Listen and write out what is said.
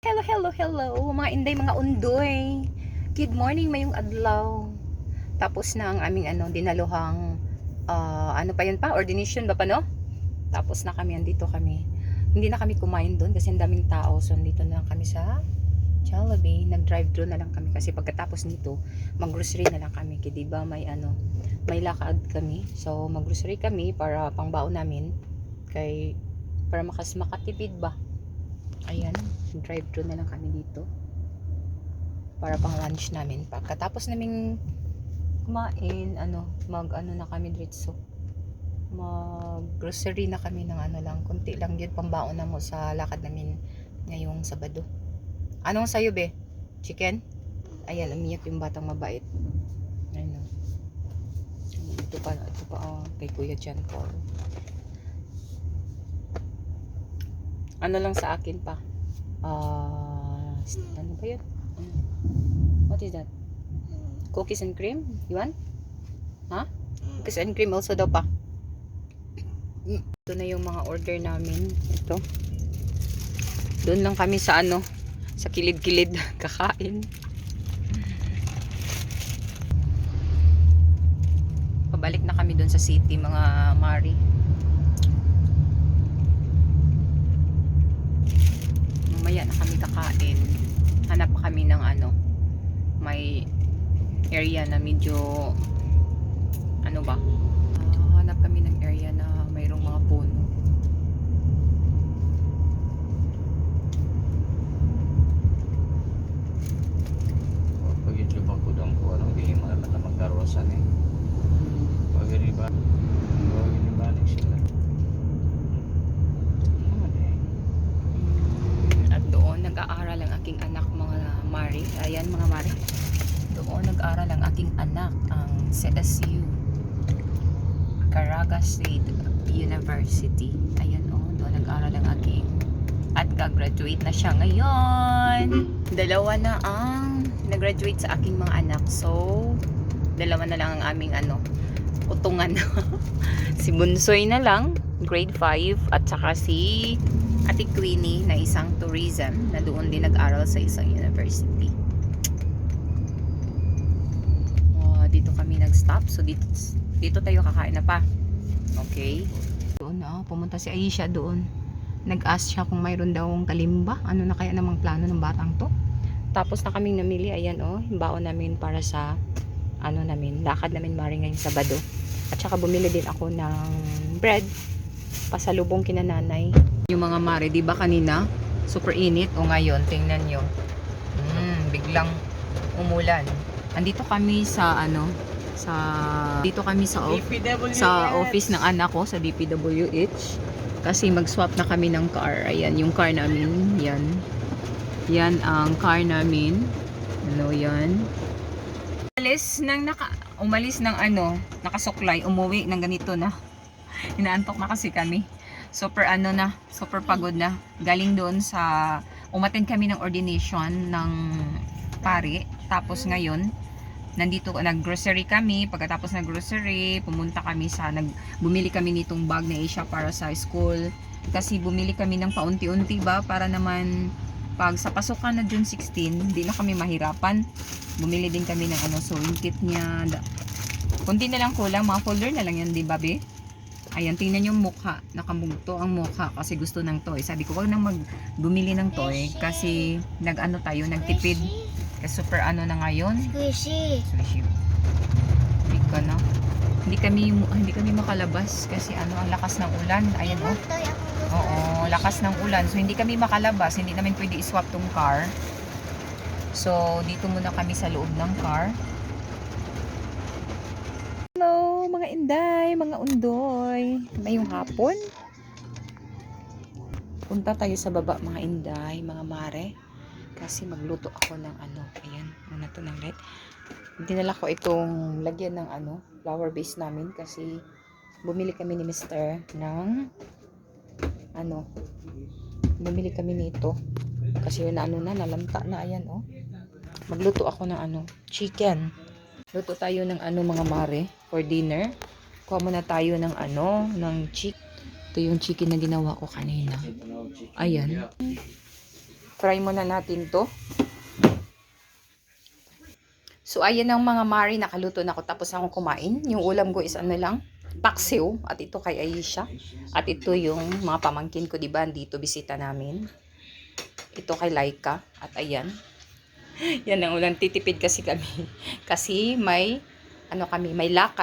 Hello, hello, hello, mga inday, mga undoy. Good morning, mayong adlaw. Tapos na ang aming dinaluhang ano pa yun pa, ordination ba pa no? Tapos na kami, andito kami. Hindi na kami kumain doon kasi ang daming tao. So andito na lang kami sa Jollibee. Nag-drive-thru na lang kami kasi pagkatapos nito, mag-grocery na lang kami. Kasi diba may lakad kami. So mag-grocery kami para pangbaon namin para makatipid ba. Ayan, drive-thru na lang kami dito para pang lunch namin. Pagkatapos naming kumain, na kami diretso. Mag-grocery na kami ng lang, konti lang yun pambaon na mo sa lakad namin ngayong Sabado. Anong sayo be? Chicken? Ayan, umiyak yung batang mabait. Ayun. Ito pa kay Kuya John Paul. Ano lang sa akin pa. Ano ba yun? What is that? Cookies and cream? You want? Ha? Cookies and cream also daw pa. Ito na yung mga order namin. Ito. Doon lang kami sa sa kilid-kilid kakain. Pabalik na kami doon sa city, mga Mari. Mamaya na kami kakain. Hanap pa kami ng may area na medyo hanap kami ng area na mayroong mga puno. Pag YouTube ang kudang ko, hindi mga na magkarosan eh. Pag inibalik sila. At doon nag-aaral ang aking anak, mga Mari. Ayan mga Mari. Doon nag-aaral ang aking anak, ang CSU Caraga State University. Ayan doon nag-aaral ang aking, at gagraduate na siya ngayon. Dalawa na ang nag-graduate sa aking mga anak. So, dalawa na lang ang aming utungan. Si Bunsoy na lang, grade 5, at saka si Ate Queenie na isang tourism na doon din nag-aral sa isang university. Dito kami nag-stop. So, dito tayo kakain na pa. Okay. Doon pumunta si Aisha doon. Nag-ask siya kung mayroon daw kalimba. Ano na kaya namang plano ng batang to? Tapos na kaming namili. Ayan yung baon namin para sa lakad namin Mari ngayong Sabado. At saka bumili din ako ng bread pasalubong kina nanay. Yung mga Mari, di ba kanina super init, o ngayon tingnan nyo, biglang umulan. Andito kami sa dito kami sa office ng anak ko sa DPWH kasi mag-swap na kami ng car. Ayan yung car namin, yan ang car namin. Yan. Umalis ng nakasuklay, umuwi ng ganito na. Inaantok na kasi kami. Super super pagod na. Galing doon umattend kami ng ordination ng pari. Tapos ngayon, nag-grocery kami. Pagkatapos ng grocery, pumunta kami bumili kami nitong bag na Asia para sa school. Kasi bumili kami ng paunti-unti ba para naman pag sa pasukan na June 16, hindi na kami mahirapan. Bumili din kami ng sewing kit niya. Kunti na lang kulang, mga folder na lang yan, di ba, be? Ayan, tingnan yung mukha. Nakamugto ang mukha kasi gusto ng toy. Sabi ko, wag nang bumili ng toy kasi tayo, nagtipid. Kasi super na ngayon. Squishy. Hindi kami makalabas kasi ang lakas ng ulan. Ayan Oo, lakas ng ulan. So hindi kami makalabas. Hindi namin pwede i-swap tong car. So dito muna kami sa loob ng car. Hello mga inday, mga undoy. Ngayong hapon, punta tayo sa baba mga inday, mga Mare. Kasi magluto ako ng ayan, to ng light. Dinala ko itong lagyan ng flower base namin kasi bumili kami ni Mr. ng bumili kami nito kasi yun nalamta na. Ayan magluto ako ng chicken. Luto tayo ng mga Mare for dinner. Kuha muna tayo ng ng chicken. Ito yung chicken na ginawa ko kanina. Ayan. Fry muna natin to. So, ayan ang mga mari, nakaluto na ako tapos akong kumain. Yung ulam ko is ano lang, paksiw. At ito kay Aisha. At ito yung mga pamangkin ko, diba? Dito bisita namin. Ito kay Laika. At ayan. Yan ang ulam. Titipid kasi kami. Kasi may, ano kami, may lakad.